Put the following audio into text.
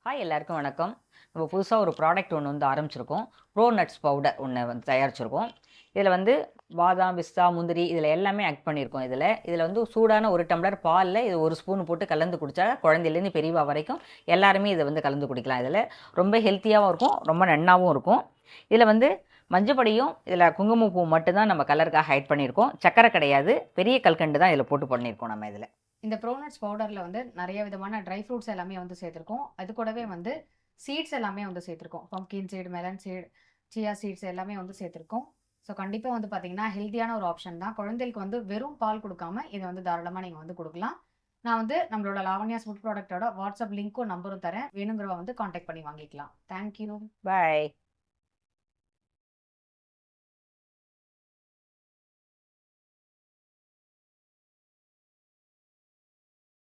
Hi எல்லாருக்கும் வணக்கம். நம்ம புதுசாக ஒரு ப்ராடக்ட் ஒன்று வந்து ஆரம்பிச்சிருக்கோம். ப்ரோ நட்ஸ் பவுடர் ஒன்று வந்து தயாரிச்சிருக்கோம். இதில் வந்து பாதாம், பிஸ்தா, முந்திரி இதில் எல்லாமே ஆட் பண்ணியிருக்கோம். இதில் வந்து சூடான ஒரு டம்ளர் பாலில் இது ஒரு ஸ்பூன் போட்டு கலந்து குடித்தா குழந்தையிலேருந்து பெரியவா வரைக்கும் எல்லாருமே இதை வந்து கலந்து குடிக்கலாம். இதில் ரொம்ப ஹெல்த்தியாகவும் இருக்கும், ரொம்ப நன்னாவும் இருக்கும். இதில் வந்து மஞ்சப்பொடியும் இதில் குங்குமப்பூ மட்டும்தான் நம்ம கலருக்காக ஆட் பண்ணியிருக்கோம். சக்கரை கிடையாது, பெரிய கல்கண்டு தான் இதில் போட்டு பண்ணியிருக்கோம் நம்ம இதில். இந்த ப்ரோனட்ஸ் பவுடர்ல வந்து நிறைய விதமான ட்ரை ஃப்ரூட்ஸ் எல்லாமே வந்து சேர்த்திருக்கோம். அது கூடவே வந்து சீட்ஸ் எல்லாமே வந்து சேர்த்திருக்கோம். Pumpkin seed, melon seed, chia seeds எல்லாமே வந்து சேர்த்திருக்கோம். ஸோ கண்டிப்பா வந்து பார்த்தீங்கன்னா, ஹெல்த்தியான ஒரு ஆப்ஷன் தான். குழந்தைகளுக்கு வந்து வெறும் பால் குடுக்காம, இத வந்து தாராளமா நீங்க வந்து குடுக்கலாம். நான் வந்து நம்மளோட லாவண்யாஸ் ஃபுட் ப்ராடக்ட்டோட வாட்ஸ்அப் லிங்க்கும், நம்பரும் தரேன். வேணுங்கிறவங்க வந்து கான்டாக்ட் பண்ணி வாங்கிக்கலாம். Thank you. பாய்.